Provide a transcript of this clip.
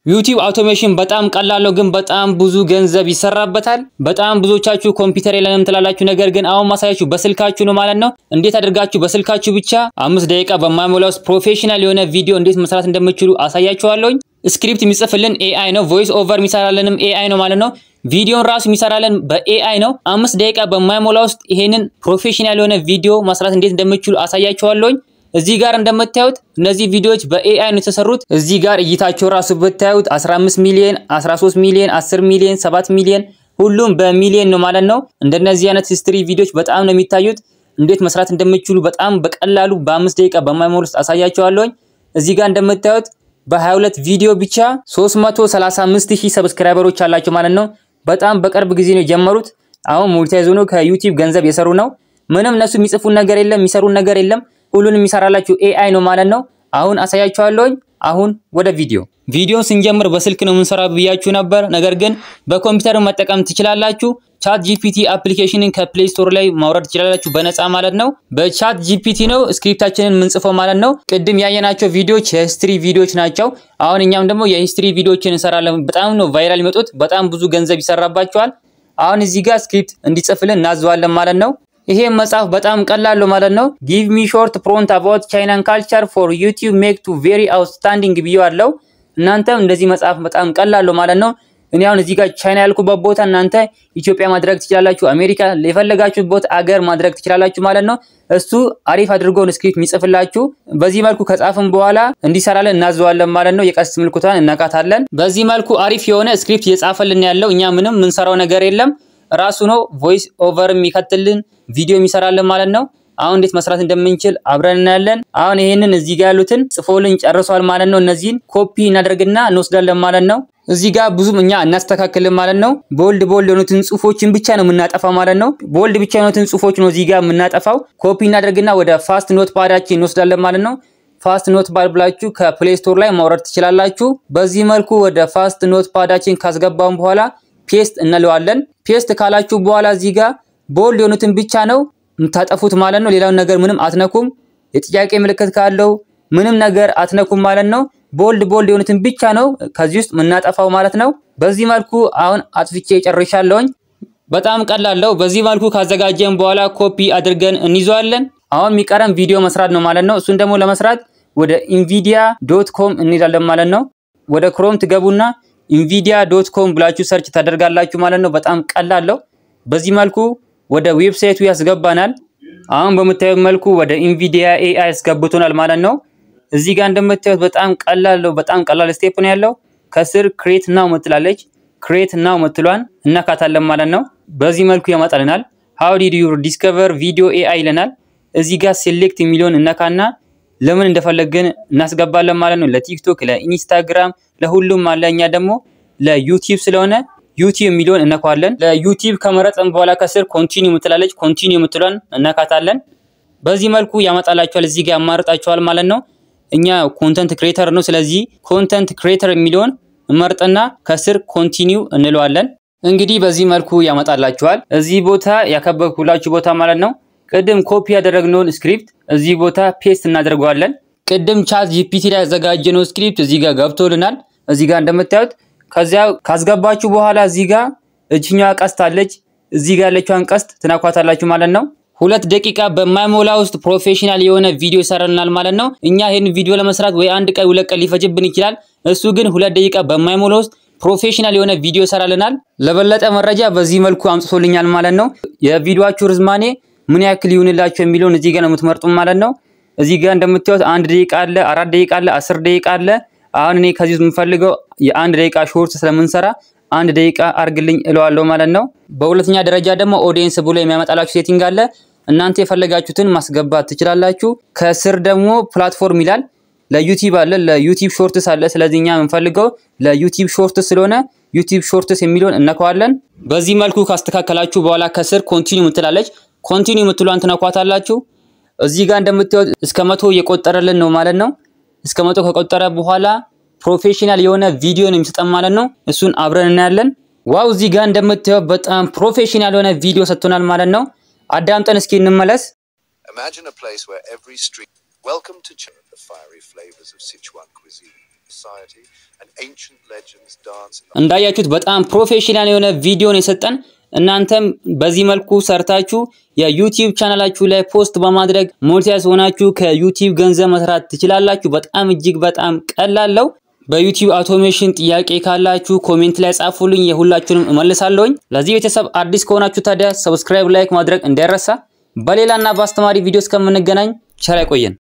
YouTube automation በጣም ቀላል ነው ግን በጣም ብዙ ገንዘብ ይሰራበታል በጣም ብዙዎቻችሁ ኮምፒውተር የለንም ትላላችሁ ነገር ግን አሁን ማሳያችሁ በስልካችሁ ነው ማለት ነው እንዴት አድርጋችሁ በስልካችሁ ብቻ 5 ደቂቃ በማይሞላው ፕሮፌሽናል የሆነ ቪዲዮ እንዴት መስራት እንደምትችሉ አሳያችኋለሁ ስክሪፕት የሚጽፍልን AI ነው ቮይስ ኦቨር የሚሰራልንም AI ነው ማለት ነው ቪዲዮን ራሱ የሚሰራልን በAI ነው 5 ደቂቃ በማይሞላው ውስጥ ይሄንን ፕሮፌሽናል የሆነ ቪዲዮ መስራት እንዴት እንደምትችሉ አሳያችኋለሁ እዚህ ጋር እንደምታዩት እነዚህ ቪዲዮዎች በAI ነው የተሰሩት እዚህ ጋር እይታቸው ራሱ ብታዩት 15 ሚሊዮን 13 ሚሊዮን 10 ሚሊዮን 7 ሚሊዮን ሁሉም በሚሊዮን ነው ማለት ነው እንደነዚህ አይነት ሂስትሪ ቪዲዮዎች በጣም ነው የሚታዩት እንዴት መስራት እንደምትችሉ በጣም በቀላሉ በ5 ደቂቃ በማይሞላ ውስጥ አሳያችኋለሁ እዚህ ጋር እንደምታዩት በ22 ቪዲዮ ብቻ 335000 ሰብስክራይበሮች አላቸው ማለት ነው በጣም በቅርብ ጊዜ ነው የጀመሩት አሁን ሞኔታይዝ ሆኖ ከዩቲዩብ ገንዘብ የሰሩ ነው ምንም እነሱ የሚጽፉን ነገር የለም የሚሰሩን ነገር የለም ሁሉንም የሚሰራላችሁ AI ነው ማለት ነው አሁን አሳያችኋለሁ አሁን ወደ ቪዲዮ ስንጀምር በስልክ ነው የምንሰራው ብያችሁ ነበር ነገር ግን በኮምፒውተር መጠቀም ትችላላችሁ ChatGPT አፕሊኬሽንን ከፕሌይ ስቶር ላይ ማውረድ ትችላላችሁ በነፃ ማለት ነው በChatGPT ነው ስክሪፕታችንን ምንጽፈው ማለት ነው ቅድም ያየናቸው ቪዲዮዎች የሂስትሪ ቪዲዮዎች ናቸው አሁን እኛም ደግሞ የሂስትሪ ቪዲዮዎችን እንሰራለን በጣም ነው ቫይራል የሚወጡት በጣም ብዙ ገንዘብ ይሰራባቸዋል አሁን እዚህ ጋር ስክሪፕት እንዲጽፍልን እናዘዋለን ማለት ነው ይሄ መጽሐፍ በጣም ቀላል ነው ማለት ነው give me short prompt about China culture for YouTube make to very outstanding ቪዲዮ አለው እናንተም እንደዚህ መጽሐፍ በጣም ቀላል ነው ማለት ነው እኔ አሁን እዚህ ጋር ቻይና ያልኩበት ቦታ እናንተ ኢትዮጵያ ማድረግ ትችላላችሁ አሜሪካ ለፈለጋችሁት ቦታ አገር ማድረግ ትችላላችሁ ማለት ነው እሱ አሪፍ አድርጎ ስክሪፕት የሚጽፍላችሁ በዚህ መልኩ ከጻፍን በኋላ እንዲሰራልን እናዘዋለን ማለት ነው የቀስት ምልክቷን እናቃታለን በዚህ መልኩ አሪፍ የሆነ ስክሪፕት እየጻፈልን ያለው እኛ ምንም ምንሰራው ነገር የለም ራሱ ነው ቮይስ ኦቨር የሚከትልን ቪዲዮ የሚሰራልን ማለት ነው አሁን እንዴት መስራት እንደምንችል አብረን እናያለን አሁን ይሄንን እዚህ ጋር ያሉትን ጽፎልን ጨርሷል ማለት ነው እነዚህን ኮፒ እናደርግና እንወስዳለን ማለት ነው እዚህ ጋር ብዙም እኛ እናስተካክልን ማለት ነው ቦልድ የሆኑትን ጽፎችን ብቻ ነው የምናጠፋው ማለት ነው ቦልድ ብቻ የሆኑትን ጽፎች ነው እዚህ ጋር የምናጠፋው ኮፒ እናደርግና ወደ ፋስት ኖት ፓዳችን እንወስዳለን ማለት ነው ፋስት ኖት ፓድ ብላችሁ ከፕሌይ ስቶር ላይ ማውረድ ትችላላችሁ በዚህ መልኩ ወደ ፋስት ኖት ፓዳችን ካስገባን በኋላ ፔስት እንለዋለን ፔስት ካላችሁ በኋላ እዚህ ጋር ቦልድ የሆኑትን ብቻ ነው እንታጠፉት ማለት ነው ሌላውን ነገር ምንም አትነኩም የጥያቄ ምልክት ካለው ምንም ነገር አትነኩም ማለት ነው ቦልድ የሆኑትን ብቻ ነው ከዚህ ውስጥ ምናጠፋው ማለት ነው በዚህ መልኩ አሁን አጥፍቼ ጨርሻለሁ በጣም ቀላል ነው በዚህ መልኩ ካዘጋጀን በኋላ ኮፒ አድርገን እንይዘዋለን አሁን የሚቀረን ቪዲዮ መስራት ነው ማለት ነው እሱን ደግሞ ለመስራት ወደ nvidia.com እንሄዳለን ማለት ነው ወደ ክሮም ትገቡና nvidia.com ብላችሁ ሰርች ታደርጋላችሁ ማለት ነው በጣም ቀላል ነው በዚህ መልኩ ወደ ዌብሳይቱ ያስገባናል አሁን በመታየው መልኩ ወደ nvidia AI ያስገብቶናል ማለት ነው እዚህ ጋር እንደምታዩት በጣም ቀላል ስቴፕ ነው ያለው ከስር create now መጥላለች create now መጥሏን እናካታለን ማለት ነው በዚህ መልኩ ያመጣልናል how did you discover video AI ይለናል እዚህ ጋር select የሚለውን እናካና ለምን እንደፈለግን እናስገባለን ማለት ነው ለቲክቶክ ለኢንስታግራም ለሁሉም ማለኛ ደግሞ ለዩቲዩብ ስለሆነ ዩቲዩብ የሚለውን እናካዋለን ለዩቲዩብ ከመረጥን በኋላ ከስር ኮንቲኒው ምትላለች ኮንቲኒው ምትሏን እናካታለን በዚህ መልኩ ያመጣላችኋል እዚህ ጋር ያማርጣችኋል ማለት ነው እኛ ኮንተንት ክሬተር ነው ስለዚህ ኮንተንት ክሬተር የሚለውን መርጠና ከስር ኮንቲኒው እንለዋለን እንግዲህ በዚህ መልኩ ያመጣላችኋል እዚህ ቦታ ያከበብኩላችሁ ቦታ ማለት ነው ቅድም ኮፒ ያደረግነውን ስክሪፕት እዚህ ቦታ ፔስት እናደርገዋለን ቅድም ChatGPT ላይ ያዘጋጀነው ስክሪፕት እዚህ ጋር ገብቶልናል እዚህ ጋር እንደምታዩት ከዚያ ካስገባችሁ በኋላ እዚህ ጋር እቺኛዋ ቀስት አለች እዚህ ጋር ያለችዋን ቀስት ትናኳታላችሁ ማለት ነው 2 ደቂቃ በማይሞላ ውስጥ ፕሮፌሽናል የሆነ ቪዲዮ ይሰራልናል ማለት ነው እኛ ይሄን ቪዲዮ ለመስራት ወይ አንድ ቀን 2 ቀን ሊፈጅብን ይችላል እሱ ግን 2 ደቂቃ በማይሞላ ውስጥ ፕሮፌሽናል የሆነ ቪዲዮ ይሰራልናል ለበለጠ መረጃ በዚህ መልኩ አምጥቶልኛል ማለት ነው የቪዲዮአችሁ ርዝማኔ ምን ያክል ይሁንላችሁ የሚለውን እዚህ ጋር ነው የምትመርጡት ማለት ነው እዚህ ጋር እንደምታዩት 1 ደቂቃ አለ 4 ደቂቃ አለ 10 ደቂቃ አለ አሁን እኔ ከዚህ የምፈልገው የ1 ደቂቃ ሾርት ስለምንሰራ 1 ደቂቃ አርግልኝ እለዋለሁ ማለት ነው በሁለተኛ ደረጃ ደግሞ ኦዲየንስ ብሎ የሚያመጣላችሁ ሴቲንግ አለ እናንተ የፈለጋችሁትን ማስገባት ትችላላችሁ ከስር ደግሞ ፕላትፎርም ይላል ለዩቲዩብ አለ ለዩቲዩብ ሾርትስ አለ ስለዚህኛ የምንፈልገው ለዩቲዩብ ሾርትስ ስለሆነ ዩቲዩብ ሾርትስ የሚለውን እናካዋለን በዚህ መልኩ ካስተካከላችሁ በኋላ ከስር ኮንቲኒው ምትላለች ኮንቲኒው ምትሏን ተናኳታላችሁ እዚህ ጋር እንደምታዩት እስከ 100 እየቆጠረልን ነው ማለት ነው እስከ 100 ከቆጠረ በኋላ ፕሮፌሽናል የሆነ ቪዲዮ ነው የሚሰጠን ማለት ነው እሱን አብረን እናያለን ዋው እዚህ ጋር እንደምታዩት በጣም ፕሮፌሽናል የሆነ ቪዲዮ ሰጥቶናል ማለት ነው አዳምጠን እስኪ እንመለስ Imagine a place where every street welcome to the fiery flavors of Sichuan cuisine እንዳያችሁት በጣም ፕሮፌሽናል የሆነ ቪዲዮ ነው የሰጠን። እናንተም በዚህ መልኩ ሰርታችሁ የዩቲዩብ ቻናላችሁ ላይ ፖስት በማድረግ ሞኔታይዝ ሆናችሁ ከዩቲዩብ ገንዘብ መስራት ትችላላችሁ። በጣም እጅግ በጣም ቀላል ነው። በዩቲዩብ አውቶሜሽን ጥያቄ ካላችሁ ኮሜንት ላይ ጻፉልኝ፣ የሁላችሁንም እመልሳለሁኝ። ለዚህ ቤተሰብ አዲስ ከሆናችሁ ታዲያ ሰብስክራይብ፣ ላይክ ማድረግ እንዳይረሳ። በሌላና በአስተማሪ ቪዲዮ እስከምንገናኝ ቸር ያቆየን።